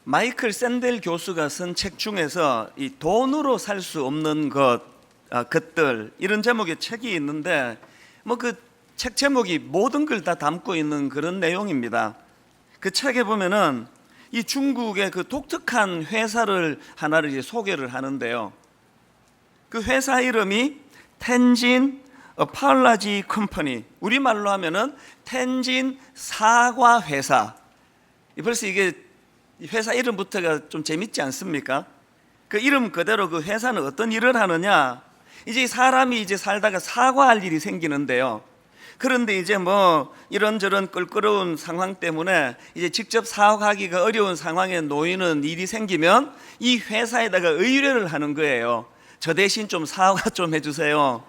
마이클 샌델 교수가 쓴 책 중에서 이 돈으로 살 수 없는 것들 이런 제목의 책이 있는데 뭐 그 책 제목이 모든 걸 다 담고 있는 그런 내용입니다. 그 책에 보면은 이 중국의 그 독특한 회사를 하나를 이제 소개를 하는데요. 그 회사 이름이 텐진 어팔라지 컴퍼니, 우리말로 하면은 텐진 사과 회사. 벌써 이게 회사 이름부터가 좀 재밌지 않습니까? 그 이름 그대로 그 회사는 어떤 일을 하느냐? 이제 사람이 이제 살다가 사과할 일이 생기는데요. 그런데 이제 뭐 이런저런 껄끄러운 상황 때문에 이제 직접 사과하기가 어려운 상황에 놓이는 일이 생기면 이 회사에다가 의뢰를 하는 거예요. 저 대신 좀 사과 좀 해주세요.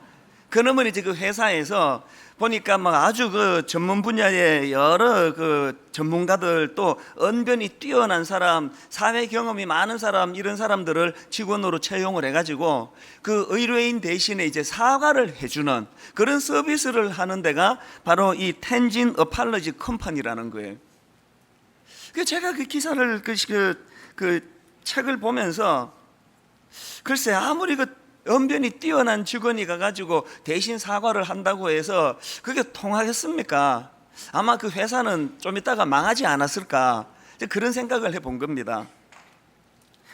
그러면 이제 그 회사에서 보니까 막 아주 그 전문 분야의 여러 그 전문가들, 또 언변이 뛰어난 사람, 사회 경험이 많은 사람, 이런 사람들을 직원으로 채용을 해가지고 그 의뢰인 대신에 이제 사과를 해주는 그런 서비스를 하는 데가 바로 이 텐진 어팔러지 컴퍼니라는 거예요. 제가 그 기사를 그 책을 보면서 글쎄, 아무리 그 언변이 뛰어난 직원이 가가지고 대신 사과를 한다고 해서 그게 통하겠습니까? 아마 그 회사는 좀 있다가 망하지 않았을까, 그런 생각을 해본 겁니다.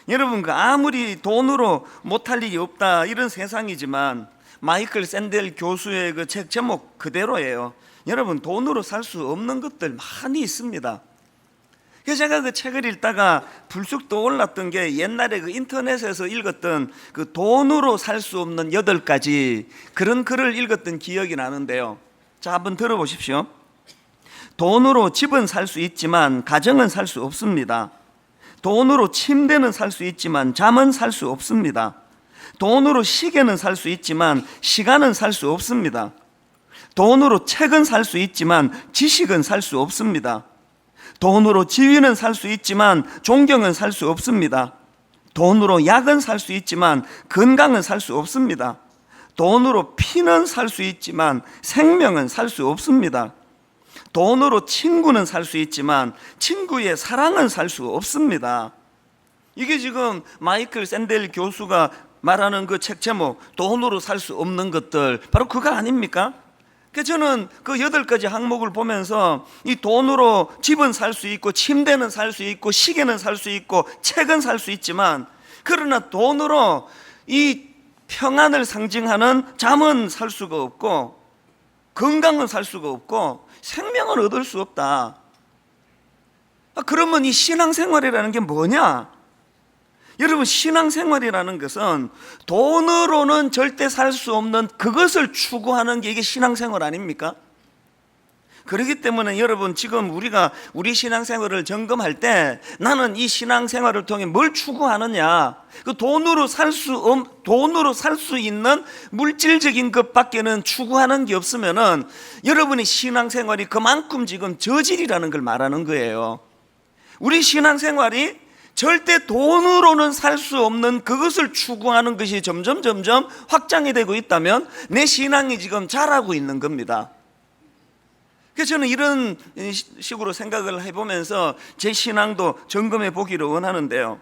여러분, 그 아무리 돈으로 못할 일이 없다 이런 세상이지만 마이클 샌델 교수의 그 책 제목 그대로예요. 여러분, 돈으로 살 수 없는 것들 많이 있습니다. 그래서 제가 그 책을 읽다가 불쑥 떠올랐던 게 옛날에 그 인터넷에서 읽었던 그 돈으로 살 수 없는 8가지 그런 글을 읽었던 기억이 나는데요. 자, 한번 들어보십시오. 돈으로 집은 살 수 있지만 가정은 살 수 없습니다. 돈으로 침대는 살 수 있지만 잠은 살 수 없습니다. 돈으로 시계는 살 수 있지만 시간은 살 수 없습니다. 돈으로 책은 살 수 있지만 지식은 살 수 없습니다. 돈으로 지위는 살 수 있지만 존경은 살 수 없습니다. 돈으로 약은 살 수 있지만 건강은 살 수 없습니다. 돈으로 피는 살 수 있지만 생명은 살 수 없습니다. 돈으로 친구는 살 수 있지만 친구의 사랑은 살 수 없습니다. 이게 지금 마이클 샌델 교수가 말하는 그 책 제목, 돈으로 살 수 없는 것들, 바로 그거 아닙니까? 저는 그 8가지 항목을 보면서 이 돈으로 집은 살 수 있고 침대는 살 수 있고 시계는 살 수 있고 책은 살 수 있지만, 그러나 돈으로 이 평안을 상징하는 잠은 살 수가 없고 건강은 살 수가 없고 생명은 얻을 수 없다. 그러면 이 신앙생활이라는 게 뭐냐? 여러분, 신앙생활이라는 것은 돈으로는 절대 살 수 없는 그것을 추구하는 게 이게 신앙생활 아닙니까? 그렇기 때문에 여러분, 지금 우리가 우리 신앙생활을 점검할 때 나는 이 신앙생활을 통해 뭘 추구하느냐, 그 돈으로 살 수 있는 물질적인 것밖에는 추구하는 게 없으면은 여러분의 신앙생활이 그만큼 지금 저질이라는 걸 말하는 거예요. 우리 신앙생활이 절대 돈으로는 살 수 없는 그것을 추구하는 것이 점점 확장이 되고 있다면 내 신앙이 지금 자라고 있는 겁니다. 그래서 저는 이런 식으로 생각을 해보면서 제 신앙도 점검해 보기를 원하는데요.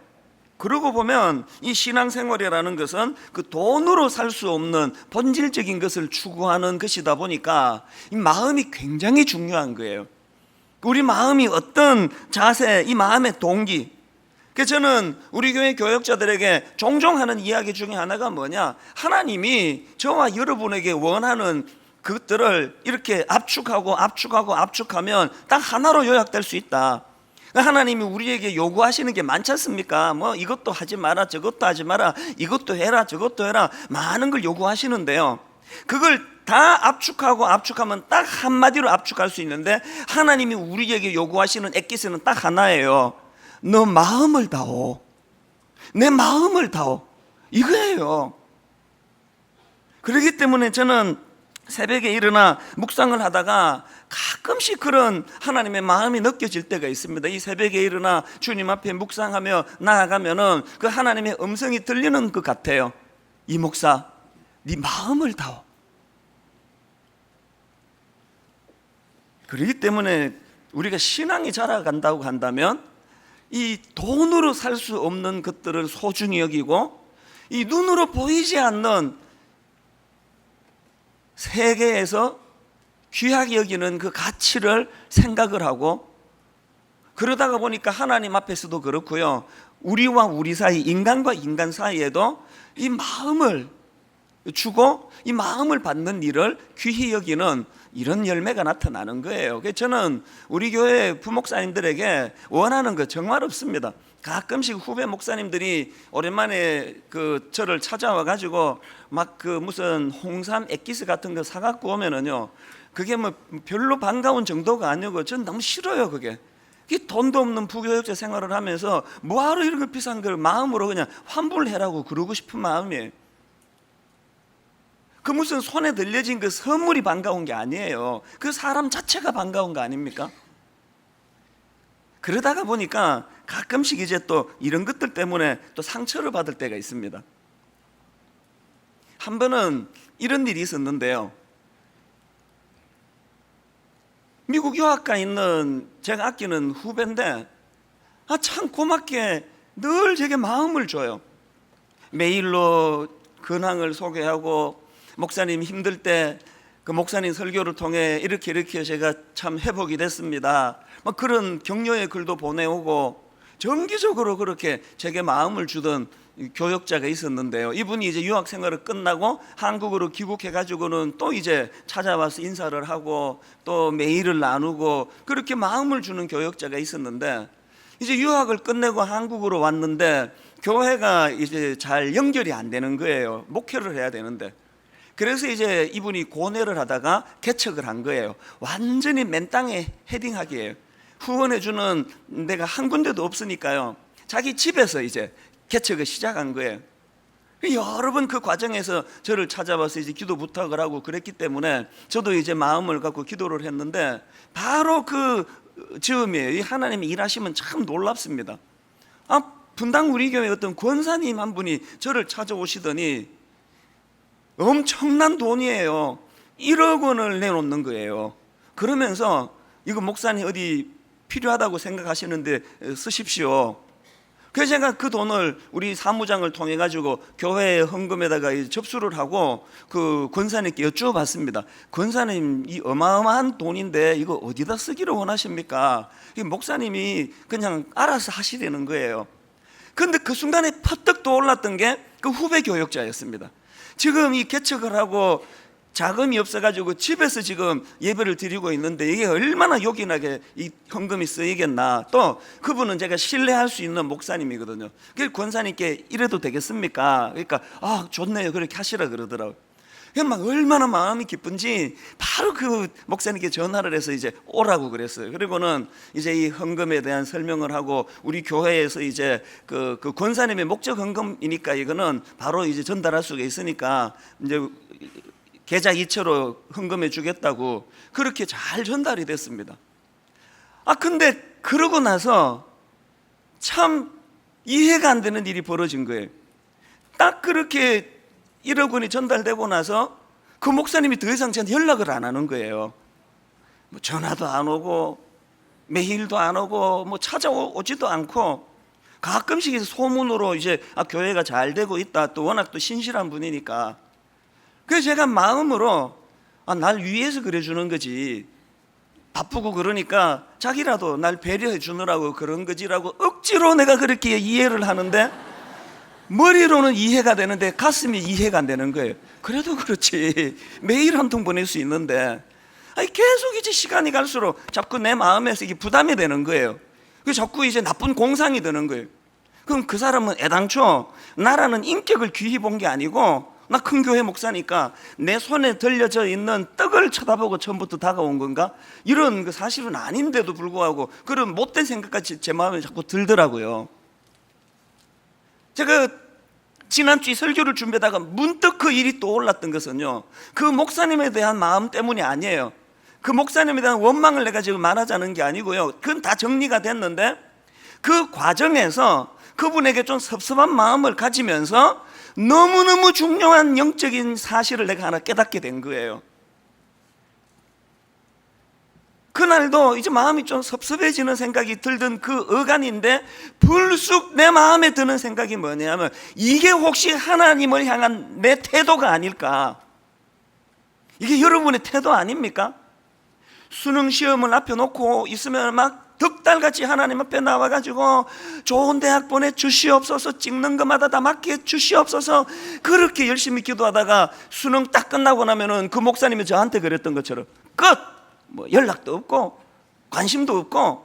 그러고 보면 이 신앙생활이라는 것은 그 돈으로 살 수 없는 본질적인 것을 추구하는 것이다 보니까 이 마음이 굉장히 중요한 거예요. 우리 마음이 어떤 자세, 이 마음의 동기. 그래서 저는 우리 교회 교역자들에게 종종 하는 이야기 중에 하나가 뭐냐, 하나님이 저와 여러분에게 원하는 그것들을 이렇게 압축하면 딱 하나로 요약될 수 있다. 하나님이 우리에게 요구하시는 게 많지 않습니까? 뭐 이것도 하지 마라, 저것도 하지 마라, 이것도 해라, 저것도 해라, 많은 걸 요구하시는데요, 그걸 다 압축하면 딱 한마디로 압축할 수 있는데, 하나님이 우리에게 요구하시는 엑기스는 딱 하나예요. 너 마음을 다오. 내 마음을 다오. 이거예요. 그렇기 때문에 저는 새벽에 일어나 묵상을 하다가 가끔씩 그런 하나님의 마음이 느껴질 때가 있습니다. 이 새벽에 일어나 주님 앞에 묵상하며 나아가면은 그 하나님의 음성이 들리는 것 같아요. 이 목사, 네 마음을 다오. 그렇기 때문에 우리가 신앙이 자라간다고 한다면 이 돈으로 살 수 없는 것들을 소중히 여기고, 이 눈으로 보이지 않는 세계에서 귀하게 여기는 그 가치를 생각을 하고, 그러다가 보니까 하나님 앞에서도 그렇고요, 우리와 우리 사이, 인간과 인간 사이에도 이 마음을 주고 이 마음을 받는 일을 귀히 여기는 이런 열매가 나타나는 거예요. 그래서 저는 우리 교회 부목사님들에게 원하는 거 정말 없습니다. 가끔씩 후배 목사님들이 오랜만에 저를 찾아와 가지고 막 무슨 홍삼 액기스 같은 거 사갖고 오면은요, 그게 뭐 별로 반가운 정도가 아니고 전 너무 싫어요. 그게 돈도 없는 부교육자 생활을 하면서 뭐하러 이런 거 비싼 걸 마음으로 그냥 환불해라고 그러고 싶은 마음이에요. 그 무슨 손에 들려진 그 선물이 반가운 게 아니에요. 그 사람 자체가 반가운 거 아닙니까? 그러다가 보니까 가끔씩 이제 또 이런 것들 때문에 또 상처를 받을 때가 있습니다. 한 번은 이런 일이 있었는데요, 미국 유학가 있는 제가 아끼는 후배인데 참 고맙게 늘 제게 마음을 줘요. 메일로 근황을 소개하고, 목사님 힘들 때 그 목사님 설교를 통해 이렇게 제가 참 회복이 됐습니다, 막 그런 격려의 글도 보내오고, 정기적으로 그렇게 제게 마음을 주던 교역자가 있었는데요, 이분이 이제 유학 생활을 끝나고 한국으로 귀국해 가지고는 또 이제 찾아와서 인사를 하고 또 메일을 나누고 그렇게 마음을 주는 교역자가 있었는데, 이제 유학을 끝내고 한국으로 왔는데 교회가 이제 잘 연결이 안 되는 거예요. 목회를 해야 되는데. 그래서 이제 이분이 고뇌를 하다가 개척을 한 거예요. 완전히 맨 땅에 헤딩하기예요. 후원해주는 데가 한 군데도 없으니까요, 자기 집에서 이제 개척을 시작한 거예요. 여러 번 그 과정에서 저를 찾아와서 이제 기도 부탁을 하고 그랬기 때문에 저도 이제 마음을 갖고 기도를 했는데, 바로 그 즈음이에요. 이 하나님이 일하시면 참 놀랍습니다. 분당 우리 교회 어떤 권사님 한 분이 저를 찾아오시더니 엄청난 돈이에요. 1억 원을 내놓는 거예요. 그러면서 이거 목사님 어디 필요하다고 생각하시는데 쓰십시오. 그래서 제가 그 돈을 우리 사무장을 통해 가지고 교회 헌금에다가 접수를 하고 그 권사님께 여쭈어봤습니다. 권사님, 이 어마어마한 돈인데 이거 어디다 쓰기를 원하십니까? 목사님이 그냥 알아서 하시려는 거예요. 그런데 그 순간에 퍼뜩 떠올랐던 게 그 후배 교역자였습니다. 지금 이 개척을 하고 자금이 없어가지고 집에서 지금 예배를 드리고 있는데 이게 얼마나 요긴하게 이 헌금이 쓰이겠나. 또 그분은 제가 신뢰할 수 있는 목사님이거든요. 그래서 권사님께 이래도 되겠습니까? 그러니까 좋네요, 그렇게 하시라 그러더라고요. 막 얼마나 마음이 기쁜지 바로 그 목사님께 전화를 해서 이제 오라고 그랬어요. 그리고는 이제 이 헌금에 대한 설명을 하고, 우리 교회에서 이제 그 권사님의 목적 헌금이니까 이거는 바로 이제 전달할 수가 있으니까 이제 계좌 이체로 헌금해 주겠다고 그렇게 잘 전달이 됐습니다. 근데 그러고 나서 참 이해가 안 되는 일이 벌어진 거예요. 딱 그렇게 1억 원이 전달되고 나서 그 목사님이 더 이상 저한테 연락을 안 하는 거예요. 뭐 전화도 안 오고 메일도 안 오고 뭐 찾아오지도 않고, 가끔씩 소문으로 이제 교회가 잘 되고 있다, 또 워낙 또 신실한 분이니까. 그래서 제가 마음으로 날 위해서 그래 주는 거지, 바쁘고 그러니까 자기라도 날 배려해 주느라고 그런 거지라고 억지로 내가 그렇게 이해를 하는데, 머리로는 이해가 되는데 가슴이 이해가 안 되는 거예요. 그래도 그렇지, 메일 한 통 보낼 수 있는데 계속 이제 시간이 갈수록 자꾸 내 마음에서 이게 부담이 되는 거예요. 그래서 자꾸 이제 나쁜 공상이 드는 거예요. 그럼 그 사람은 애당초 나라는 인격을 귀히 본 게 아니고, 나 큰 교회 목사니까 내 손에 들려져 있는 떡을 쳐다보고 처음부터 다가온 건가? 이런 그 사실은 아닌데도 불구하고 그런 못된 생각까지 제 마음에 자꾸 들더라고요. 제가 지난주에 설교를 준비하다가 문득 그 일이 떠올랐던 것은요, 그 목사님에 대한 마음 때문이 아니에요. 그 목사님에 대한 원망을 내가 지금 말하자는 게 아니고요, 그건 다 정리가 됐는데 그 과정에서 그분에게 좀 섭섭한 마음을 가지면서 너무너무 중요한 영적인 사실을 내가 하나 깨닫게 된 거예요. 그날도 이제 마음이 좀 섭섭해지는 생각이 들던 그 어간인데 불쑥 내 마음에 드는 생각이 뭐냐면 이게 혹시 하나님을 향한 내 태도가 아닐까? 이게 여러분의 태도 아닙니까? 수능 시험을 앞에 놓고 있으면 막 덕달같이 하나님 앞에 나와가지고 좋은 대학 보내주시옵소서, 찍는 것마다 다 맞게 주시옵소서, 그렇게 열심히 기도하다가 수능 딱 끝나고 나면은 그 목사님이 저한테 그랬던 것처럼 끝! 뭐 연락도 없고 관심도 없고.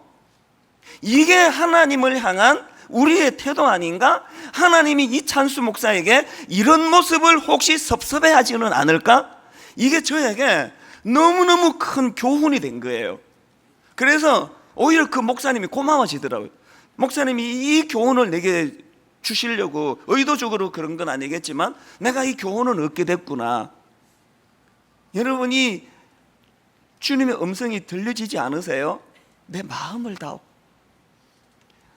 이게 하나님을 향한 우리의 태도 아닌가? 하나님이 이찬수 목사에게 이런 모습을 혹시 섭섭해하지는 않을까? 이게 저에게 너무너무 큰 교훈이 된 거예요. 그래서 오히려 그 목사님이 고마워지더라고요. 목사님이 이 교훈을 내게 주시려고 의도적으로 그런 건 아니겠지만 내가 이 교훈을 얻게 됐구나. 여러분이 주님의 음성이 들려지지 않으세요? 내 마음을 다오.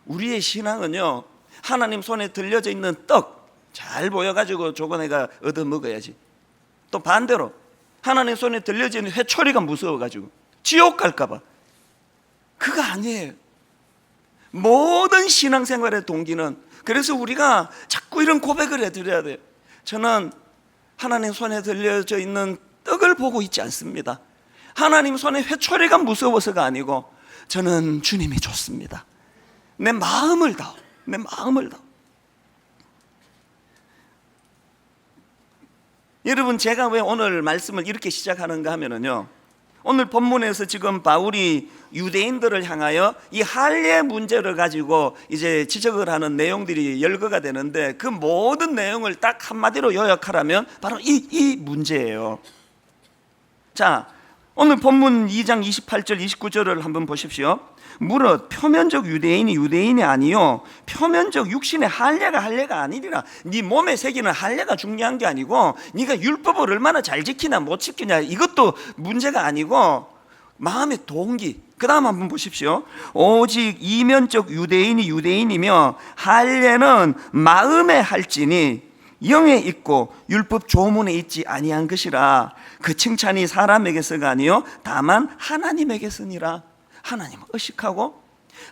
우리의 신앙은요, 하나님 손에 들려져 있는 떡 잘 보여가지고 저거 내가 얻어 먹어야지. 또 반대로 하나님 손에 들려져 있는 회초리가 무서워가지고 지옥 갈까봐. 그거 아니에요. 모든 신앙생활의 동기는, 그래서 우리가 자꾸 이런 고백을 해드려야 돼요. 저는 하나님 손에 들려져 있는 떡을 보고 있지 않습니다. 하나님 손에 회초리가 무서워서가 아니고 저는 주님이 좋습니다. 내 마음을 다오. 내 마음을 다오. 여러분, 제가 왜 오늘 말씀을 이렇게 시작하는가 하면은요, 오늘 본문에서 지금 바울이 유대인들을 향하여 이 할례 문제를 가지고 이제 지적을 하는 내용들이 열거가 되는데 그 모든 내용을 딱 한마디로 요약하라면 바로 이 문제예요. 자, 오늘 본문 2장 28절 29절을 한번 보십시오. 무릇 표면적 유대인이 유대인이 아니요 표면적 육신의 할례가 아니리라. 네 몸에 새기는 할례가 중요한 게 아니고 네가 율법을 얼마나 잘 지키나 못 지키냐 이것도 문제가 아니고 마음의 동기. 그 다음 한번 보십시오. 오직 이면적 유대인이 유대인이며 할례는 마음에 할지니 영에 있고 율법 조문에 있지 아니한 것이라. 그 칭찬이 사람에게서가 아니요 다만 하나님에게서니라. 하나님을 의식하고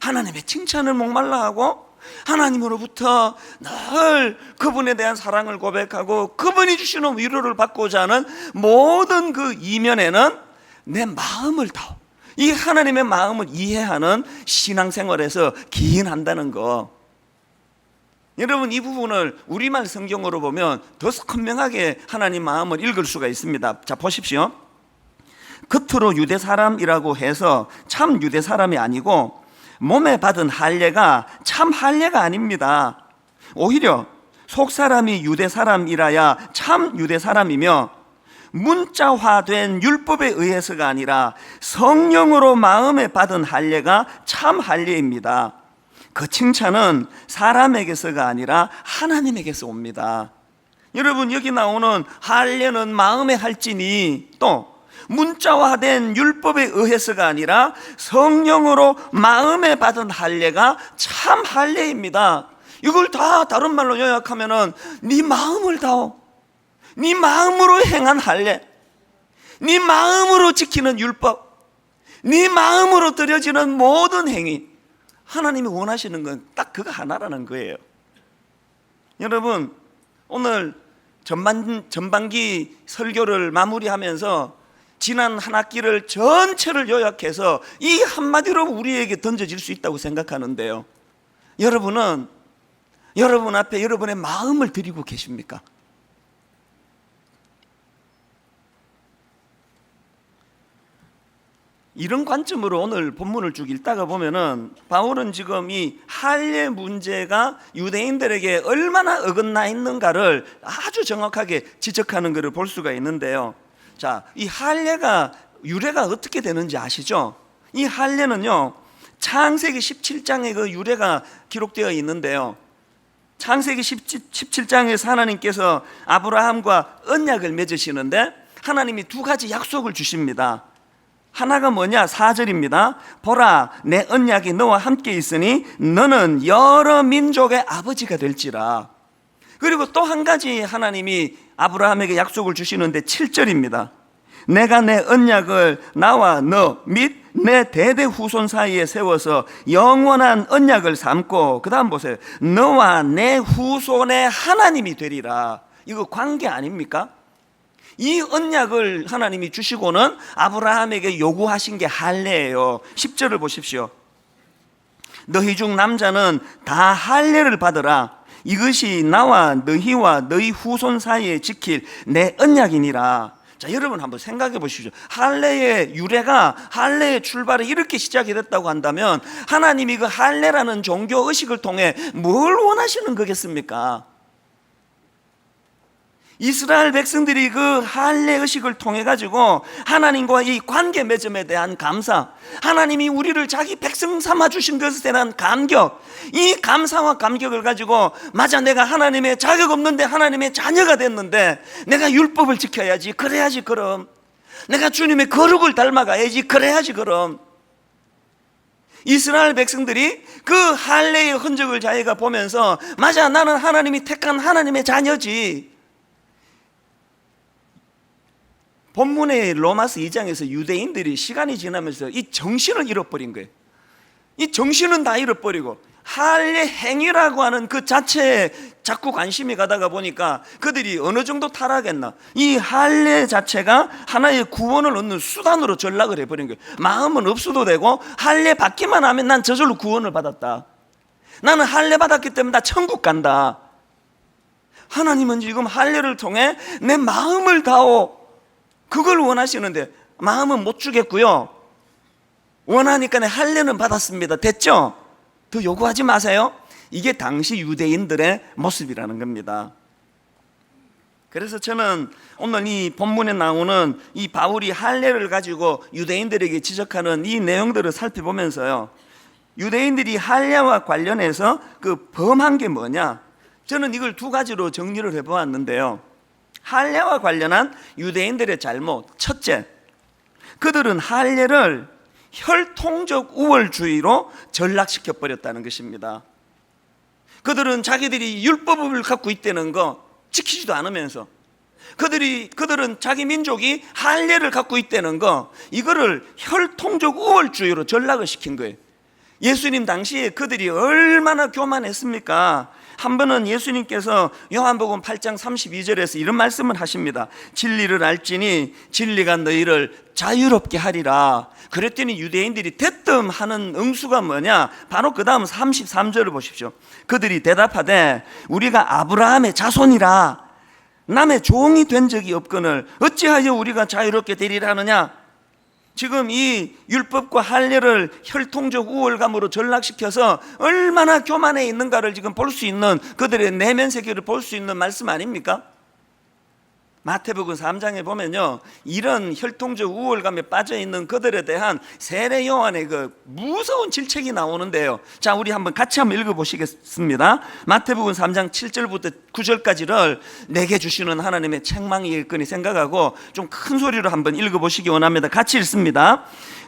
하나님의 칭찬을 목말라하고 하나님으로부터 늘 그분에 대한 사랑을 고백하고 그분이 주시는 위로를 받고자 하는 모든 그 이면에는 내 마음을 다오. 이 하나님의 마음을 이해하는 신앙생활에서 기인한다는 거. 여러분, 이 부분을 우리말 성경으로 보면 더 선명하게 하나님 마음을 읽을 수가 있습니다. 자, 보십시오. 겉으로 유대 사람이라고 해서 참 유대 사람이 아니고 몸에 받은 할례가 참 할례가 아닙니다. 오히려 속 사람이 유대 사람이라야 참 유대 사람이며 문자화된 율법에 의해서가 아니라 성령으로 마음에 받은 할례가 참 할례입니다. 그 칭찬은 사람에게서가 아니라 하나님에게서 옵니다. 여러분, 여기 나오는 할례는 마음에 할지니 또 문자화된 율법에 의해서가 아니라 성령으로 마음에 받은 할례가 참 할례입니다. 이걸 다 다른 말로 요약하면은 네 마음을 다오. 네 마음으로 행한 할례, 네 마음으로 지키는 율법, 네 마음으로 드려지는 모든 행위, 하나님이 원하시는 건 딱 그거 하나라는 거예요. 여러분, 오늘 전반기 설교를 마무리하면서 지난 한 학기를 전체를 요약해서 이 한마디로 우리에게 던져질 수 있다고 생각하는데요, 여러분은 여러분 앞에 여러분의 마음을 드리고 계십니까? 이런 관점으로 오늘 본문을 쭉 읽다가 보면은 바울은 지금 이 할례 문제가 유대인들에게 얼마나 어긋나 있는가를 아주 정확하게 지적하는 것을 볼 수가 있는데요. 자, 이 할례가 유래가 어떻게 되는지 아시죠? 이 할례는요, 창세기 17장에 그 유래가 기록되어 있는데요, 창세기 17장에서 하나님께서 아브라함과 언약을 맺으시는데 하나님이 두 가지 약속을 주십니다. 하나가 뭐냐? 4절입니다. 보라, 내 언약이 너와 함께 있으니 너는 여러 민족의 아버지가 될지라. 그리고 또 한 가지 하나님이 아브라함에게 약속을 주시는데 7절입니다. 내가 내 언약을 나와 너 및 내 대대 후손 사이에 세워서 영원한 언약을 삼고, 그 다음 보세요. 너와 내 후손의 하나님이 되리라. 이거 관계 아닙니까? 이 언약을 하나님이 주시고는 아브라함에게 요구하신 게 할례예요. 10절을 보십시오. 너희 중 남자는 다 할례를 받으라. 이것이 나와 너희와 너희 후손 사이에 지킬 내 언약이니라. 자, 여러분 한번 생각해 보십시오. 할례의 유래가, 할례의 출발이 이렇게 시작이 됐다고 한다면 하나님이 그 할례라는 종교 의식을 통해 뭘 원하시는 거겠습니까? 이스라엘 백성들이 그 할례 의식을 통해 가지고 하나님과 이 관계 맺음에 대한 감사, 하나님이 우리를 자기 백성 삼아 주신 것에 대한 감격, 이 감사와 감격을 가지고, 맞아, 내가 하나님의 자격 없는데 하나님의 자녀가 됐는데 내가 율법을 지켜야지, 그래야지 그럼. 내가 주님의 거룩을 닮아가야지, 그래야지 그럼. 이스라엘 백성들이 그 할례의 흔적을 자기가 보면서, 맞아, 나는 하나님이 택한 하나님의 자녀지. 본문의 로마서 2장에서 유대인들이 시간이 지나면서 이 정신을 잃어버린 거예요. 이 정신은 다 잃어버리고 할례 행위라고 하는 그 자체에 자꾸 관심이 가다가 보니까 그들이 어느 정도 타락했나, 이 할례 자체가 하나의 구원을 얻는 수단으로 전락을 해버린 거예요. 마음은 없어도 되고 할례 받기만 하면 난 저절로 구원을 받았다, 나는 할례 받았기 때문에 나 천국 간다. 하나님은 지금 할례를 통해 내 마음을 다오, 그걸 원하시는데 마음은 못 주겠고요. 원하니까 내 할례는 받았습니다. 됐죠? 더 요구하지 마세요. 이게 당시 유대인들의 모습이라는 겁니다. 그래서 저는 오늘 이 본문에 나오는 이 바울이 할례를 가지고 유대인들에게 지적하는 이 내용들을 살펴보면서요, 유대인들이 할례와 관련해서 그 범한 게 뭐냐, 저는 이걸 두 가지로 정리를 해보았는데요. 할례와 관련한 유대인들의 잘못, 첫째, 그들은 할례를 혈통적 우월주의로 전락시켜 버렸다는 것입니다. 그들은 자기들이 율법을 갖고 있다는 거 지키지도 않으면서, 그들은 자기 민족이 할례를 갖고 있다는 거, 이거를 혈통적 우월주의로 전락을 시킨 거예요. 예수님 당시에 그들이 얼마나 교만했습니까? 한 번은 예수님께서 요한복음 8장 32절에서 이런 말씀을 하십니다. 진리를 알지니 진리가 너희를 자유롭게 하리라. 그랬더니 유대인들이 대뜸하는 응수가 뭐냐, 바로 그 다음 33절을 보십시오. 그들이 대답하되 우리가 아브라함의 자손이라 남의 종이 된 적이 없거늘 어찌하여 우리가 자유롭게 되리라 하느냐. 지금 이 율법과 할례를 혈통적 우월감으로 전락시켜서 얼마나 교만해 있는가를 지금 볼 수 있는, 그들의 내면 세계를 볼 수 있는 말씀 아닙니까? 마태복음 3장에 보면요, 이런 혈통적 우월감에 빠져 있는 그들에 대한 세례 요한의 그 무서운 질책이 나오는데요. 자, 우리 같이 한번 읽어보시겠습니다. 마태복음 3장 7절부터 9절까지를 내게 주시는 하나님의 책망이겠거니 생각하고 좀 큰 소리로 한번 읽어보시기 원합니다. 같이 읽습니다.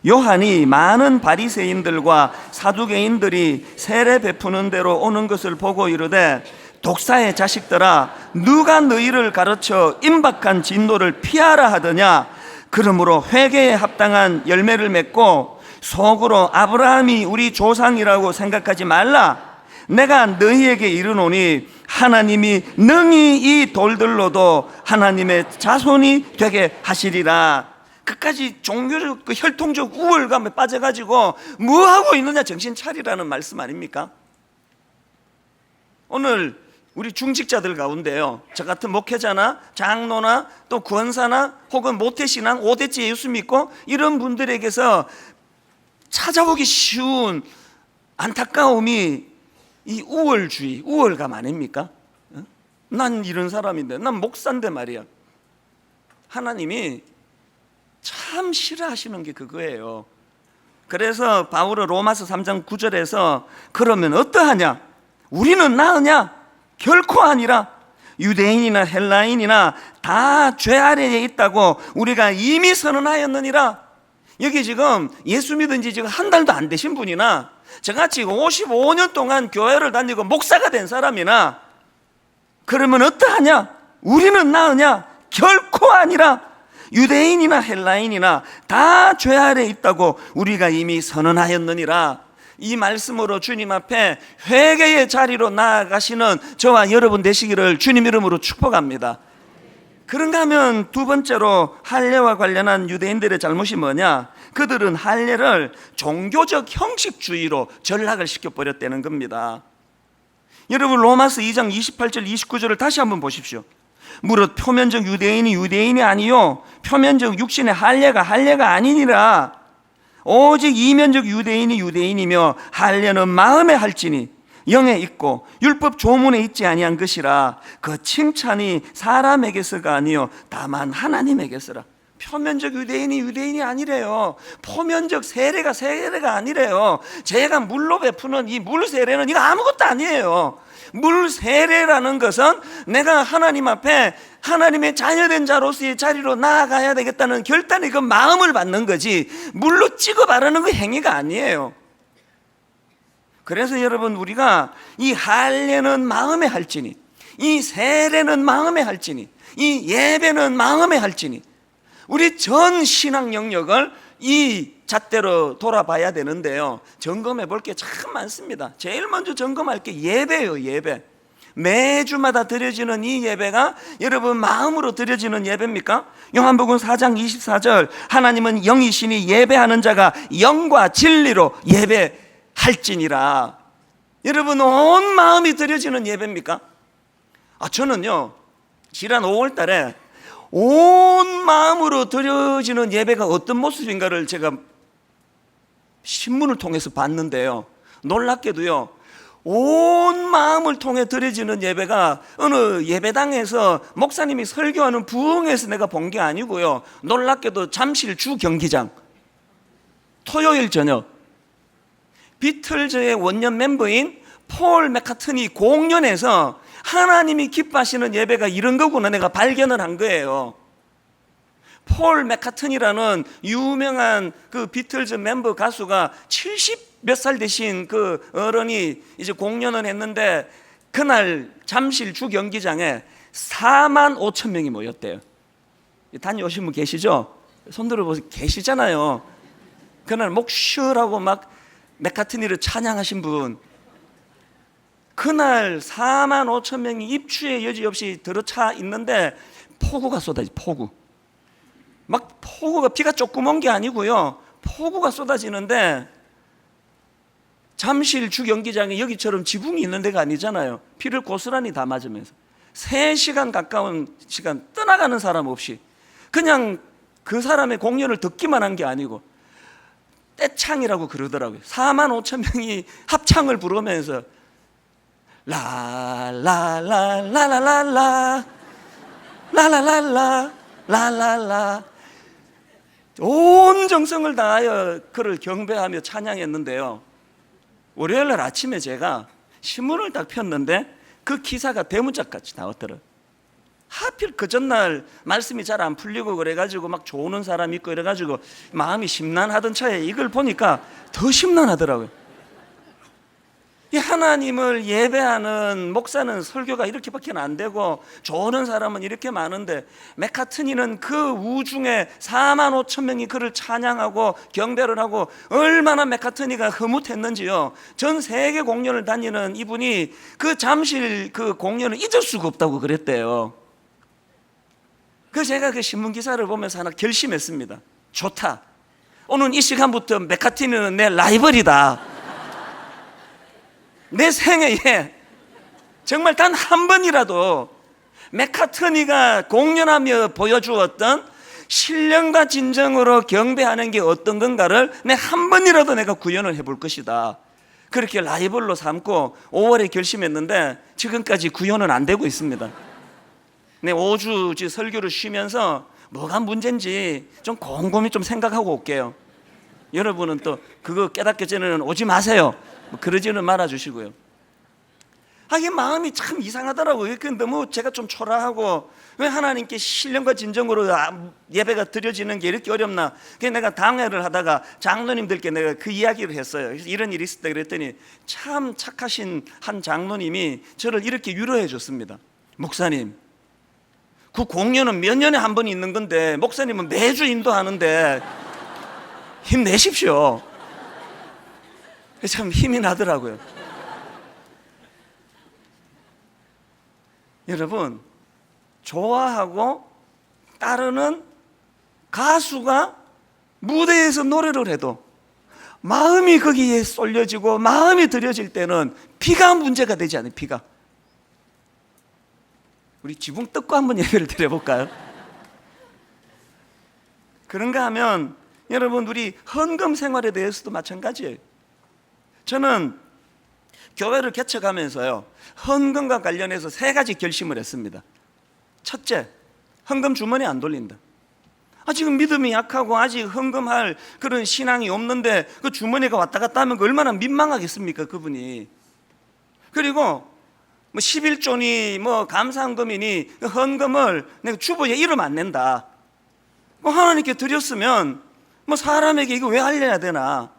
요한이 많은 바리새인들과 사두개인들이 세례 베푸는 대로 오는 것을 보고 이르되 독사의 자식들아, 누가 너희를 가르쳐 임박한 진노를 피하라 하더냐. 그러므로 회개에 합당한 열매를 맺고 속으로 아브라함이 우리 조상이라고 생각하지 말라. 내가 너희에게 이르노니 하나님이 능히 이 돌들로도 하나님의 자손이 되게 하시리라. 끝까지 종교적, 그 혈통적 우월감에 빠져가지고 뭐 하고 있느냐, 정신 차리라는 말씀 아닙니까? 오늘 우리 중직자들 가운데요, 저 같은 목회자나 장로나 또 권사나 혹은 모태신앙 5대째 예수 믿고 이런 분들에게서 찾아보기 쉬운 안타까움이 이 우월주의, 우월감 아닙니까? 난 이런 사람인데, 난 목사인데 말이야. 하나님이 참 싫어하시는 게 그거예요. 그래서 바울은 로마서 3장 9절에서 그러면 어떠하냐? 우리는 나으냐? 결코 아니라 유대인이나 헬라인이나 다 죄 아래에 있다고 우리가 이미 선언하였느니라. 여기 지금 예수 믿은 지 지금 한 달도 안 되신 분이나 저같이 55년 동안 교회를 다니고 목사가 된 사람이나 그러면 어떠하냐? 우리는 나으냐? 결코 아니라 유대인이나 헬라인이나 다 죄 아래 있다고 우리가 이미 선언하였느니라. 이 말씀으로 주님 앞에 회개의 자리로 나아가시는 저와 여러분 되시기를 주님 이름으로 축복합니다. 그런가 하면 두 번째로 할례와 관련한 유대인들의 잘못이 뭐냐? 그들은 할례를 종교적 형식주의로 전락을 시켜버렸다는 겁니다. 여러분 로마서 2장 28절 29절을 다시 한번 보십시오. 무릇 표면적 유대인이 유대인이 아니요 표면적 육신의 할례가 아니니라. 오직 이면적 유대인이 유대인이며 할례는 마음에 할지니 영에 있고 율법 조문에 있지 아니한 것이라. 그 칭찬이 사람에게서가 아니요 다만 하나님에게서라. 표면적 유대인이 유대인이 아니래요. 표면적 세례가 아니래요. 제가 물로 베푸는 이 물 세례는 이거 아무것도 아니에요. 물 세례라는 것은 내가 하나님 앞에 하나님의 자녀된 자로서의 자리로 나아가야 되겠다는 결단의 그 마음을 받는 거지, 물로 찍어 바르는 그 행위가 아니에요. 그래서 여러분, 우리가 이 할례는 마음에 할지니, 이 세례는 마음에 할지니, 이 예배는 마음에 할지니, 우리 전 신앙 영역을 이 잣대로 돌아봐야 되는데요, 점검해 볼 게 참 많습니다. 제일 먼저 점검할 게 예배예요. 예배. 매주마다 드려지는 이 예배가 여러분 마음으로 드려지는 예배입니까? 요한복음 4장 24절, 하나님은 영이시니 예배하는 자가 영과 진리로 예배할지니라. 여러분, 온 마음이 드려지는 예배입니까? 저는요, 지난 5월 달에 온 마음으로 드려지는 예배가 어떤 모습인가를 제가 신문을 통해서 봤는데요, 놀랍게도요, 온 마음을 통해 드려지는 예배가 어느 예배당에서 목사님이 설교하는 부흥에서 내가 본 게 아니고요, 놀랍게도 잠실 주 경기장 토요일 저녁 비틀즈의 원년 멤버인 폴 맥카트니 공연에서 하나님이 기뻐하시는 예배가 이런 거구나 내가 발견을 한 거예요. 폴 맥카트니라는 유명한 그 비틀즈 멤버 가수가 70 몇 살 되신 그 어른이 이제 공연을 했는데, 그날 잠실 주 경기장에 4만 5천 명이 모였대요. 다녀오신 분 계시죠? 손 들어보세요. 계시잖아요. 그날 목슈라고 막 맥카트니를 찬양하신 분, 그날 4만 5천 명이 입추의 여지없이 들어차 있는데 폭우가 쏟아지, 폭우. 막 폭우가, 비가 조금 온 게 아니고요, 폭우가 쏟아지는데 잠실 주 경기장에 여기처럼 지붕이 있는 데가 아니잖아요. 비를 고스란히 다 맞으면서 3시간 가까운 시간 떠나가는 사람 없이 그냥 그 사람의 공연을 듣기만 한 게 아니고 떼창이라고 그러더라고요. 4만 5천 명이 합창을 부르면서 라라라라라라라 라라라라 라라라 온 정성을 다하여 그를 경배하며 찬양했는데요, 월요일날 아침에 제가 신문을 딱 폈는데 그 기사가 대문짝같이 나왔더라고요. 하필 그 전날 말씀이 잘 안 풀리고 그래가지고 막 조는 사람이 있고 이래가지고 마음이 심란하던 차에 이걸 보니까 더 심란하더라고요. 이 하나님을 예배하는 목사는 설교가 이렇게밖에 안 되고 조는 사람은 이렇게 많은데, 맥카트니는 그 우중에 4만 5천 명이 그를 찬양하고 경배를 하고 얼마나 맥카트니가 흐뭇했는지요. 전 세계 공연을 다니는 이분이 그 잠실 그 공연을 잊을 수가 없다고 그랬대요. 그래서 제가 그 신문 기사를 보면서 하나 결심했습니다. 좋다, 오늘 이 시간부터 맥카트니는 내 라이벌이다. 내 생애에 정말 단 한 번이라도 맥카트니가 공연하며 보여주었던 신령과 진정으로 경배하는 게 어떤 건가를 한 번이라도 내가 구현을 해볼 것이다. 그렇게 라이벌로 삼고 5월에 결심했는데 지금까지 구현은 안 되고 있습니다. 5주 설교를 쉬면서 뭐가 문제인지 좀 곰곰이 좀 생각하고 올게요. 여러분은 또 그거 깨닫기 전에는 오지 마세요. 그러지는 말아 주시고요. 이게 마음이 참 이상하더라고요. 너무 제가 좀 초라하고, 왜 하나님께 신령과 진정으로 예배가 드려지는 게 이렇게 어렵나. 그래서 내가 당회를 하다가 장로님들께 내가 그 이야기를 했어요. 그래서 이런 일이 있었다 그랬더니 참 착하신 한 장로님이 저를 이렇게 위로해 줬습니다. 목사님, 그 공연은 몇 년에 한 번 있는 건데 목사님은 매주 인도하는데 힘내십시오. 참 힘이 나더라고요. 여러분, 좋아하고 따르는 가수가 무대에서 노래를 해도 마음이 거기에 쏠려지고 마음이 들여질 때는 피가 문제가 되지 않아요. 피가. 우리 지붕 뜯고 한번 예배를 드려볼까요? 그런가 하면 여러분, 우리 헌금 생활에 대해서도 마찬가지예요. 저는 교회를 개척하면서요, 헌금과 관련해서 3가지 결심을 했습니다. 첫째, 헌금 주머니 안 돌린다. 지금 믿음이 약하고 아직 헌금할 그런 신앙이 없는데 그 주머니가 왔다 갔다 하면 얼마나 민망하겠습니까, 그분이. 그리고 뭐 11조니 뭐 감사헌금이니 헌금을 내가 주보에 이름 안 낸다. 하나님께 드렸으면 뭐 사람에게 이거 왜 알려야 되나.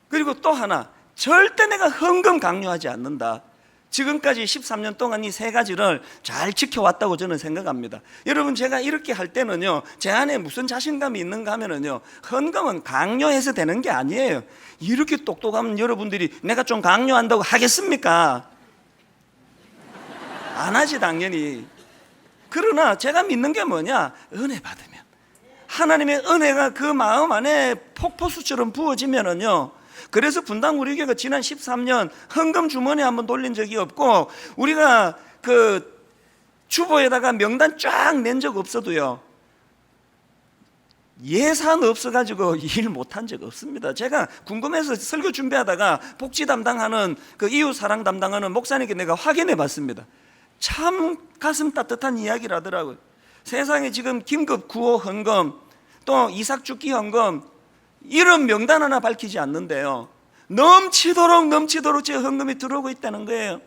그리고 또 하나, 절대 내가 헌금 강요하지 않는다. 지금까지 13년 동안 이 3가지를 잘 지켜왔다고 저는 생각합니다. 여러분, 제가 이렇게 할 때는요, 제 안에 무슨 자신감이 있는가 하면은요, 헌금은 강요해서 되는 게 아니에요. 이렇게 똑똑하면 여러분들이 내가 좀 강요한다고 하겠습니까? 안 하지, 당연히. 그러나 제가 믿는 게 뭐냐, 은혜 받으면, 하나님의 은혜가 그 마음 안에 폭포수처럼 부어지면은요, 그래서 분당 우리 교회가 지난 13년 헌금 주머니 한번 돌린 적이 없고, 우리가 그 주보에다가 명단 쫙 낸 적 없어도요, 예산 없어가지고 일 못한 적 없습니다. 제가 궁금해서 설교 준비하다가 복지 담당하는 그 이웃 사랑 담당하는 목사님께 내가 확인해 봤습니다. 참 가슴 따뜻한 이야기라더라고요. 세상에 지금 긴급 구호 헌금, 또 이삭 죽기 헌금, 이런 명단 하나 밝히지 않는데요, 넘치도록 제 헌금이 들어오고 있다는 거예요.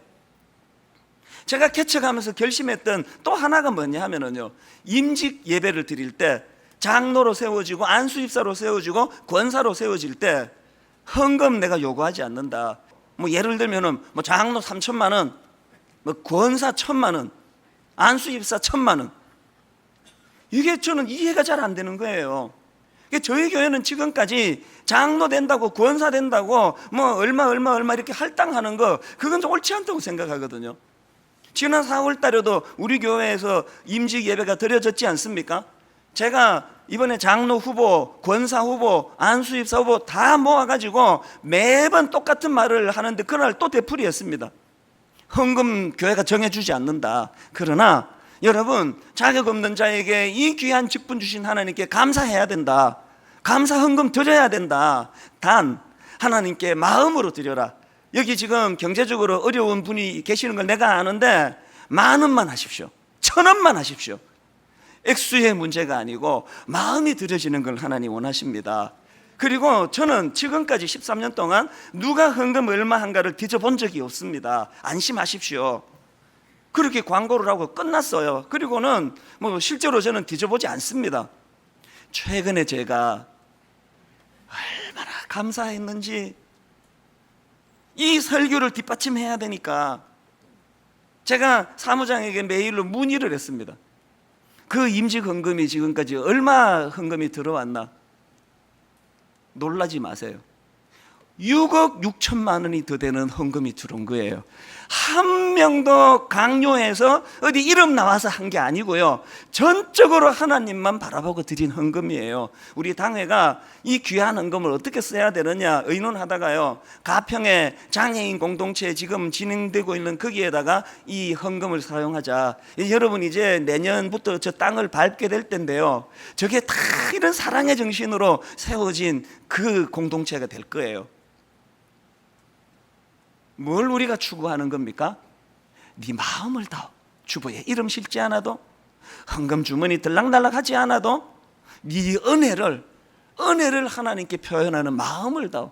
제가 개척하면서 결심했던 또 하나가 뭐냐 하면은요, 임직 예배를 드릴 때 장로로 세워지고 안수집사로 세워지고 권사로 세워질 때 헌금 내가 요구하지 않는다. 뭐 예를 들면은 뭐 장로 3천만 원, 뭐 권사 1,000만 원, 안수집사 1,000만 원. 이게 저는 이해가 잘 안 되는 거예요. 저희 교회는 지금까지 장로 된다고 권사 된다고 뭐 얼마 이렇게 할당하는 거, 그건 좀 옳지 않다고 생각하거든요. 지난 4월 달에도 우리 교회에서 임직 예배가 드려졌지 않습니까? 제가 이번에 장로 후보, 권사 후보, 안수집사 후보 다 모아가지고 매번 똑같은 말을 하는데 그날 또 되풀이했습니다. 헌금 교회가 정해주지 않는다. 그러나 여러분, 자격 없는 자에게 이 귀한 직분 주신 하나님께 감사해야 된다. 감사 헌금 드려야 된다. 단 하나님께 마음으로 드려라. 여기 지금 경제적으로 어려운 분이 계시는 걸 내가 아는데 10,000원만 하십시오. 1,000원만 하십시오. 액수의 문제가 아니고 마음이 드려지는 걸 하나님 원하십니다. 그리고 저는 지금까지 13년 동안 누가 헌금 얼마 한가를 뒤져본 적이 없습니다. 안심하십시오. 그렇게 광고를 하고 끝났어요. 그리고는 뭐 실제로 저는 뒤져보지 않습니다. 최근에 제가 얼마나 감사했는지, 이 설교를 뒷받침해야 되니까 제가 사무장에게 메일로 문의를 했습니다. 그 임직 헌금이 지금까지 얼마 헌금이 들어왔나? 놀라지 마세요. 6억 6천만 원이 더 되는 헌금이 들어온 거예요. 한 명도 강요해서 어디 이름 나와서 한 게 아니고요, 전적으로 하나님만 바라보고 드린 헌금이에요. 우리 당회가 이 귀한 헌금을 어떻게 써야 되느냐 의논하다가요, 가평의 장애인 공동체에 지금 진행되고 있는 거기에다가 이 헌금을 사용하자. 여러분, 이제 내년부터 저 땅을 밟게 될 텐데요, 저게 다 이런 사랑의 정신으로 세워진 그 공동체가 될 거예요. 뭘 우리가 추구하는 겁니까? 네 마음을 다오. 주보에 이름 실지 않아도, 헌금 주머니 들락날락하지 않아도 네 은혜를 하나님께 표현하는 마음을 다오.